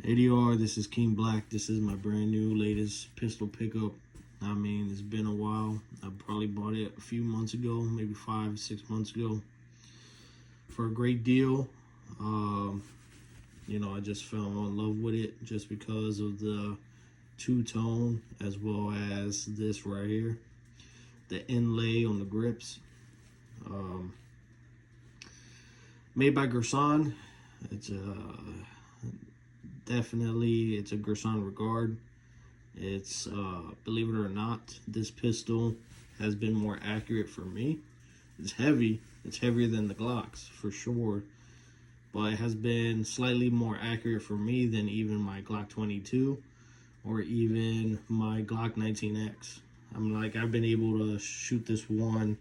ADR, this is King Black. This is my brand new latest pistol pickup. I mean, it's been a while. I probably bought it a few months ago, maybe 5 6 months ago, for a great deal. I just fell in love with it just because of the two-tone, as well as this right here, the inlay on the grips. Made by Girsan. It's definitely a Girsan regard. It's believe it or not, this pistol has been more accurate for me. It's heavy. It's heavier than the Glocks for sure, but it has been slightly more accurate for me than even my Glock 22 or even my Glock 19X. I've been able to shoot this one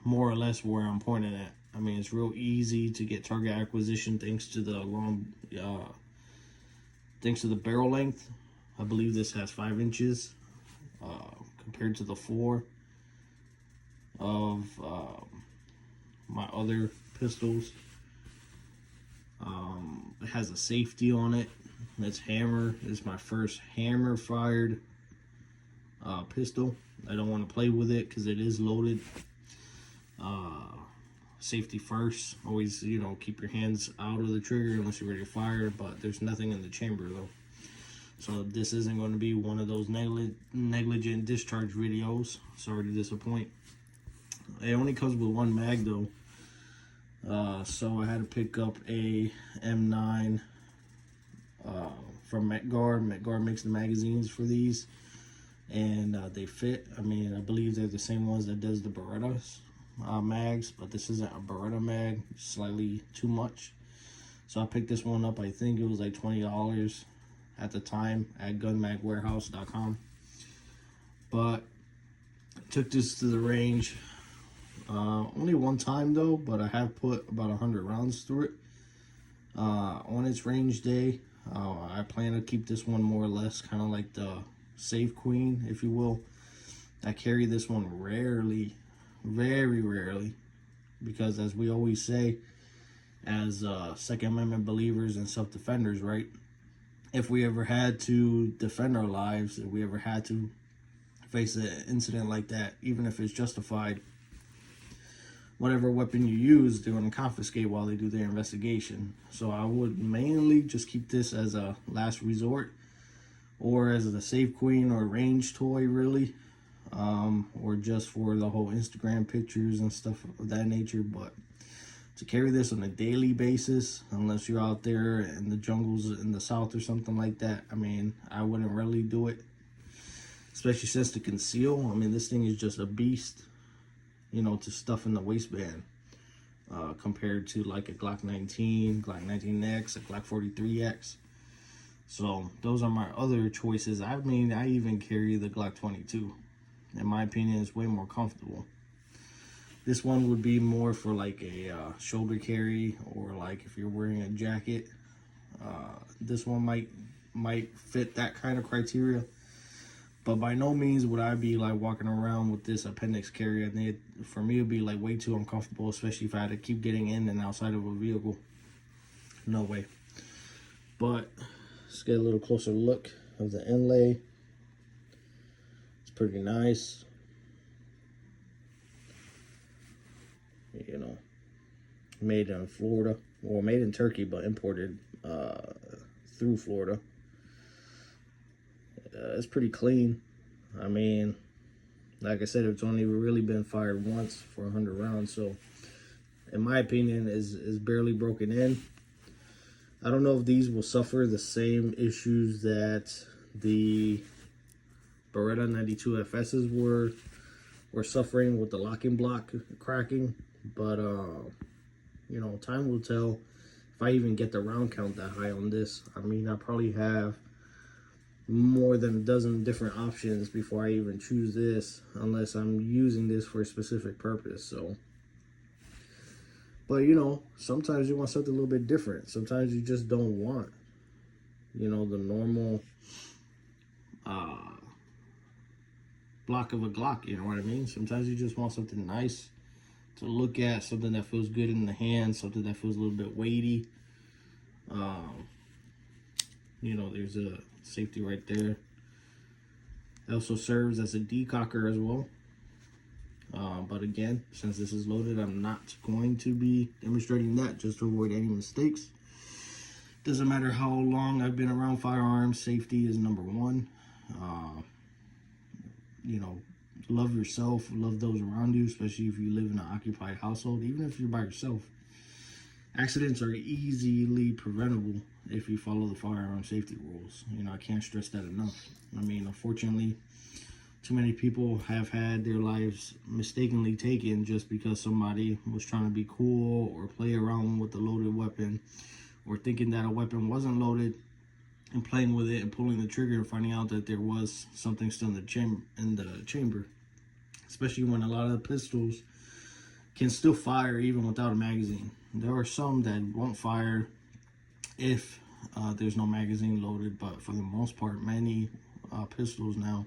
more or less where I'm pointing at. I mean, it's real easy to get target acquisition thanks to the barrel length. I believe this has 5 inches compared to the 4 of my other pistols. It has a safety on it. It's hammer. It's my first hammer fired pistol. I don't want to play with it because it is loaded. Safety first. Always, keep your hands out of the trigger unless you're ready to fire, but there's nothing in the chamber though. So this isn't going to be one of those negligent discharge videos. Sorry to disappoint. It only comes with 1 mag though. So I had to pick up a M9 from Metgar. Metgar makes the magazines for these, and they fit. I mean, I believe they're the same ones that does the Berettas mags, but this isn't a Beretta mag, slightly too much. So I picked this one up. I think it was like $20 at the time at gunmagwarehouse.com. But took this to the range only one time though, but I have put about 100 rounds through it on its range day. I plan to keep this one more or less kind of like the safe queen, if you will. I carry this one rarely, very rarely, because as we always say, as Second Amendment believers and self-defenders, right? If we ever had to defend our lives, if we ever had to face an incident like that, even if it's justified, whatever weapon you use, they're going to confiscate while they do their investigation. So I would mainly just keep this as a last resort, or as a safe queen or range toy, really, or just for the whole Instagram pictures and stuff of that nature. But to carry this on a daily basis, unless you're out there in the jungles in the south or something like that, I mean, I wouldn't really do it, especially since to conceal. I mean, this thing is just a beast, to stuff in the waistband, compared to like a Glock 19, Glock 19X, a Glock 43X. So those are my other choices. I mean, I even carry the Glock 22. In my opinion, it's way more comfortable. This one would be more for like a shoulder carry, or like if you're wearing a jacket. This one might fit that kind of criteria. But by no means would I be like walking around with this appendix carry. I think for me, it'd be like way too uncomfortable, especially if I had to keep getting in and outside of a vehicle. No way. But let's get a little closer look of the inlay. It's pretty nice. Made in Florida, or made in Turkey, but imported through Florida. It's pretty clean. I mean, like I said, it's only really been fired once for 100 rounds, so in my opinion is barely broken in. I don't know if these will suffer the same issues that the Beretta 92 FSs were suffering with the locking block cracking, but time will tell if I even get the round count that high on this. I mean, I probably have more than a dozen different options before I even choose this, unless I'm using this for a specific purpose. So, but sometimes you want something a little bit different. Sometimes you just don't want the normal block of a Glock, you know what I mean? Sometimes you just want something nice, to look at, something that feels good in the hand, something that feels a little bit weighty. You know, there's a safety right there. It also serves as a decocker as well. But again, since this is loaded, I'm not going to be demonstrating that, just to avoid any mistakes. Doesn't matter how long I've been around firearms, safety is number one. You know, love yourself, love those around you, especially if you live in an occupied household. Even if you're by yourself, accidents are easily preventable if you follow the firearm safety rules. You know, I can't stress that enough. I mean, unfortunately, too many people have had their lives mistakenly taken just because somebody was trying to be cool or play around with a loaded weapon, or thinking that a weapon wasn't loaded and playing with it and pulling the trigger and finding out that there was something still in the chamber. Especially when a lot of the pistols can still fire even without a magazine. There are some that won't fire if there's no magazine loaded, but for the most part, many pistols now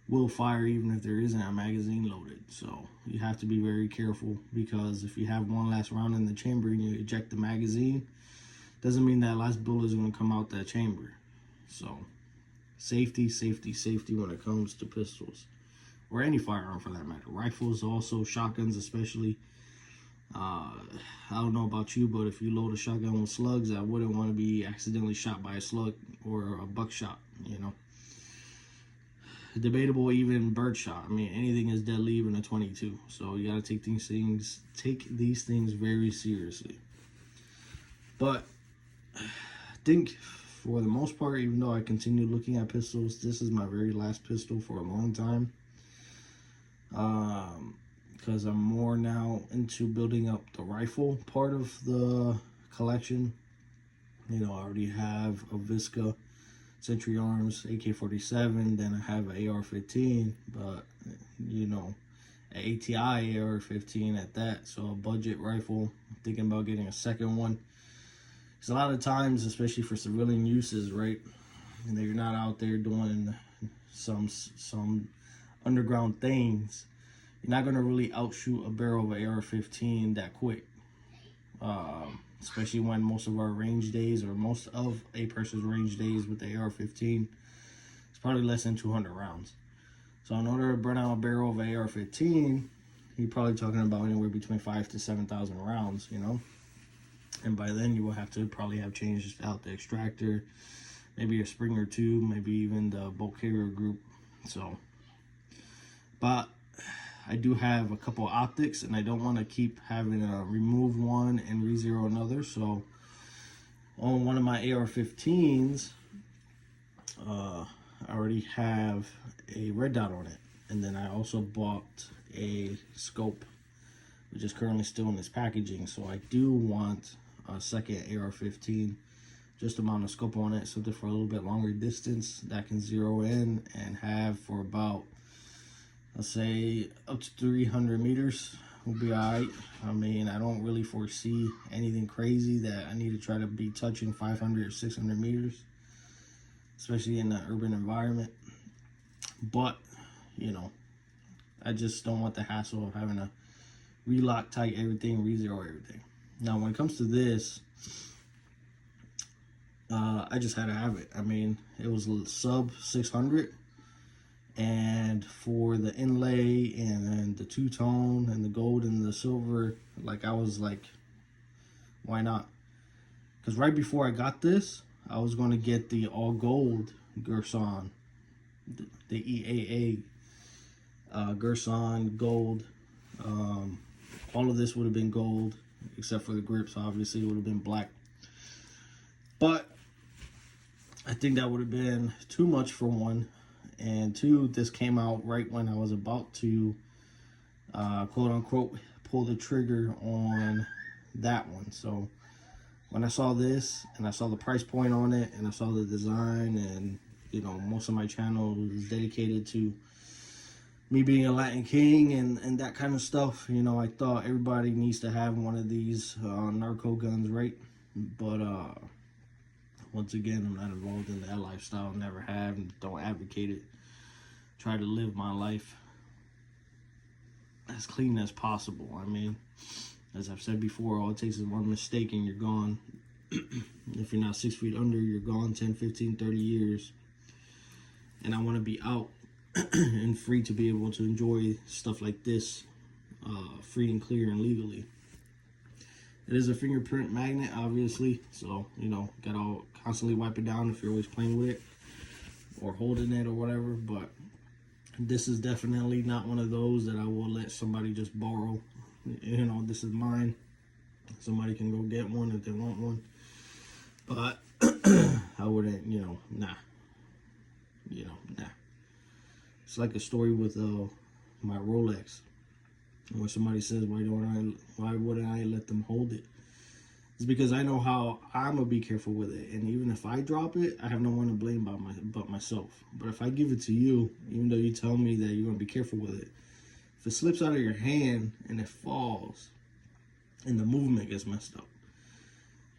will fire even if there isn't a magazine loaded. So you have to be very careful, because if you have one last round in the chamber and you eject the magazine, doesn't mean that last bullet is going to come out that chamber. So safety, safety, safety when it comes to pistols, or any firearm for that matter. Rifles also, shotguns especially. I don't know about you, but if you load a shotgun with slugs, I wouldn't want to be accidentally shot by a slug or a buckshot, you know. Debatable even birdshot. I mean, anything is deadly, even a 22. So you gotta take these things very seriously. But I think for the most part, even though I continue looking at pistols, this is my very last pistol for a long time. Because I'm more now into building up the rifle part of the collection. You know, I already have a Visca Century Arms AK-47, then I have an AR-15, but you know, an ATI AR-15 at that. So a budget rifle. I'm thinking about getting a second one. Because a lot of times, especially for civilian uses, right, and you're not out there doing some underground things, you're not gonna really outshoot a barrel of an AR-15 that quick. Especially when most of our range days, or most of a person's range days with the AR-15, it's probably less than 200 rounds. So in order to burn out a barrel of AR-15, you're probably talking about anywhere between 5,000 to 7,000 rounds, you know. And by then you will have to probably have changed out the extractor, maybe a spring or two, maybe even the bolt carrier group. So, but I do have a couple of optics, and I don't want to keep having to remove one and re-zero another. So on one of my AR-15s, I already have a red dot on it. And then I also bought a scope, which is currently still in this packaging. So I do want a second AR-15, just to mount a scope on it, something for a little bit longer distance that can zero in and have for about, let's say, up to 300 meters will be alright. I mean, I don't really foresee anything crazy that I need to try to be touching 500 or 600 meters, especially in an urban environment. But, you know, I just don't want the hassle of having to relock tight everything, re-zero everything. Now, when it comes to this, I just had to have it. I mean, it was sub 600. And for the inlay and the two-tone and the gold and the silver, like, I was like, why not? Because right before I got this, I was going to get the all gold Girsan, the EAA Girsan gold. All of this would have been gold, except for the grips. Obviously, it would have been black. But I think that would have been too much for one. And two, this came out right when I was about to, quote unquote, pull the trigger on that one. So when I saw this and I saw the price point on it and I saw the design, and, you know, most of my channel is dedicated to me being a Latin king and that kind of stuff, you know, I thought everybody needs to have one of these narco guns, right? But once again, I'm not involved in that lifestyle, never have, and don't advocate it. Try to live my life as clean as possible. I mean, as I've said before, all it takes is one mistake and you're gone. If you're not 6 feet under, you're gone 10, 15, 30 years. And I want to be out and free to be able to enjoy stuff like this, free and clear and legally. It is a fingerprint magnet, obviously, so, you know, gotta constantly wipe it down if you're always playing with it or holding it or whatever. But this is definitely not one of those that I will let somebody just borrow. You know, this is mine. Somebody can go get one if they want one. But I wouldn't, you know, nah. You know, nah. It's like a story with my Rolex. When somebody says, why wouldn't I let them hold it? It's because I know how I'm gonna be careful with it, and even if I drop it, I have no one to blame but myself. But if I give it to you, even though you tell me that you're gonna be careful with it, if it slips out of your hand and it falls, and the movement gets messed up,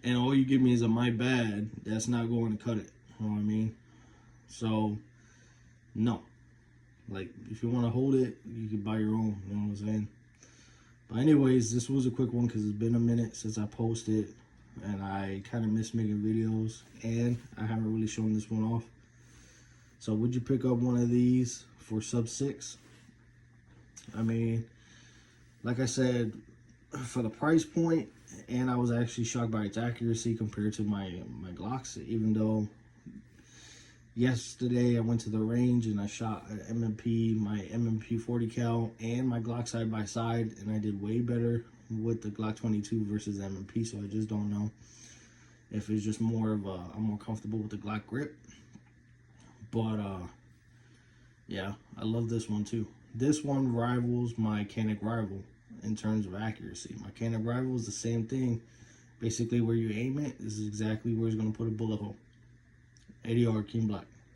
and all you give me is a my bad, that's not going to cut it. You know what I mean? So, no. Like, if you want to hold it, you can buy your own. You know what I'm saying? But anyways, this was a quick one because it's been a minute since I posted, and I kind of miss making videos, and I haven't really shown this one off. So would you pick up one of these for sub 6? I mean, like I said, for the price point, and I was actually shocked by its accuracy compared to my Glocks, even though yesterday I went to the range and I shot an my M&P 40 cal and my Glock side by side, and I did way better with the Glock 22 versus M&P. So I just don't know if it's just more of I'm more comfortable with the Glock grip. But yeah, I love this one too. This one rivals my Canik Rival in terms of accuracy. My Canik Rival is the same thing. Basically, where you aim it is exactly where it's going to put a bullet hole. 80 yard King Black.